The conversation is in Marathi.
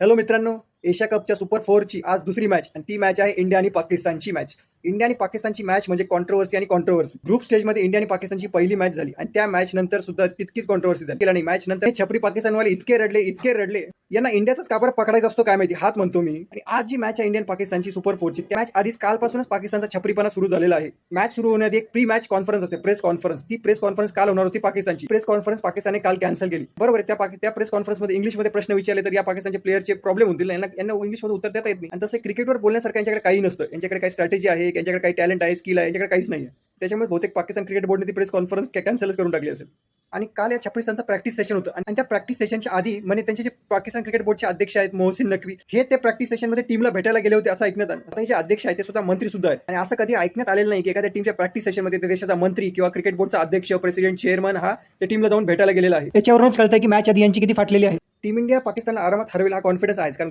हॅलो मित्रांनो, एशिया कपच्या सुपर 4ची आज दुसरी मॅच आणि ती मॅच आहे इंडिया आणि पाकिस्तानची मॅच. इंडिया आणि पाकिस्तानची मॅच म्हणजे कॉन्ट्रोवर्सी आणि कॉन्ट्रोवर्सी. ग्रुप स्टेजमध्ये इंडिया आणि पाकिस्तानची पहिली मॅच झाली आणि त्या मॅच नंतर सुद्धा तितकीच कॉन्ट्रोवर्सी झाली. आणि मॅच नंतर छपरी पाकिस्तानवाले इतके रडले यांना इंडियाचाच काबर पकडायचा असतो काय माहिती, हात म्हणतो मी. आणि आज जी मॅच आहे इंडियन पाकिस्तानची सुपर 4ची, त्या मॅच आधीच कालपासूनच पाकिस्तानचा छपरीपणा सुरू झालेला आहे. मॅच सुरू होण्याआधी एक प्री मॅच कॉन्फरन्स असते, प्रेस कॉन्फरन्स. ती प्रेस कॉन्फरन्स काल होणार होती पाकिस्तानची. प्रेस कॉन्फरन्स पाकिस्तानने काल कॅन्सल केली. बरोबर आहे. त्या प्रेस कॉन्फरन्समध्ये इंग्लिशमध्ये प्रश्न विचारले तर या पाकिस्तानचे प्लेयरचे प्रॉब्लेम होतील, यांना इंग्लिशमध्ये उत्तर देता येत नाही. आणि तसं क्रिकेटवर बोलण्यासारखं यांच्याकडे काही नसतं. यांच्याकडे काही स्ट्रॅटेजी आहे, यांच्याकडे काही टॅलेंट आहे, स्किल आहे, यांच्याकडे काहीच नाही. त्याच्यामुळे बहुतेक पाकिस्तान क्रिकेट बोर्डने ती प्रेस कॉन्फरन्स कॅन्सलच करून टाकली असेल. आणि काल या छपरीस्तानचा प्रॅक्टिस सेशन होतं आणि त्या प्रॅक्टिस सेशनच्या आधी म्हणजे त्यांचे जे पाकिस्तान क्रिकेट बोर्डचे अध्यक्ष आहेत मोहसिन नकवी, हे ते प्रॅक्टिस सेशनमध्ये टीमला भेटायला गेले होते असं ऐकण्यात आलं. आता हे जे अध्यक्ष आहेत ते सुद्धा मंत्री सुद्धा आहेत. आणि असं कधी ऐकण्यात आलेलं नाही की एखाद्या टीमच्या प्रॅक्टिस सेशनमध्ये त्या देशाचा मंत्री किंवा क्रिकेट बोर्डचा अध्यक्ष, प्रेसिडेंट, चेअरमन हा त्या टीमला जाऊन भेटायला गेलेला आहे. त्याच्यावरूनच कळतंय की मॅच आधी यांची किती फाटलेली आहे. टीम इंडिया पाकिस्तानला आरामात हरवेल हा कॉन्फिडन्स आहे. कारण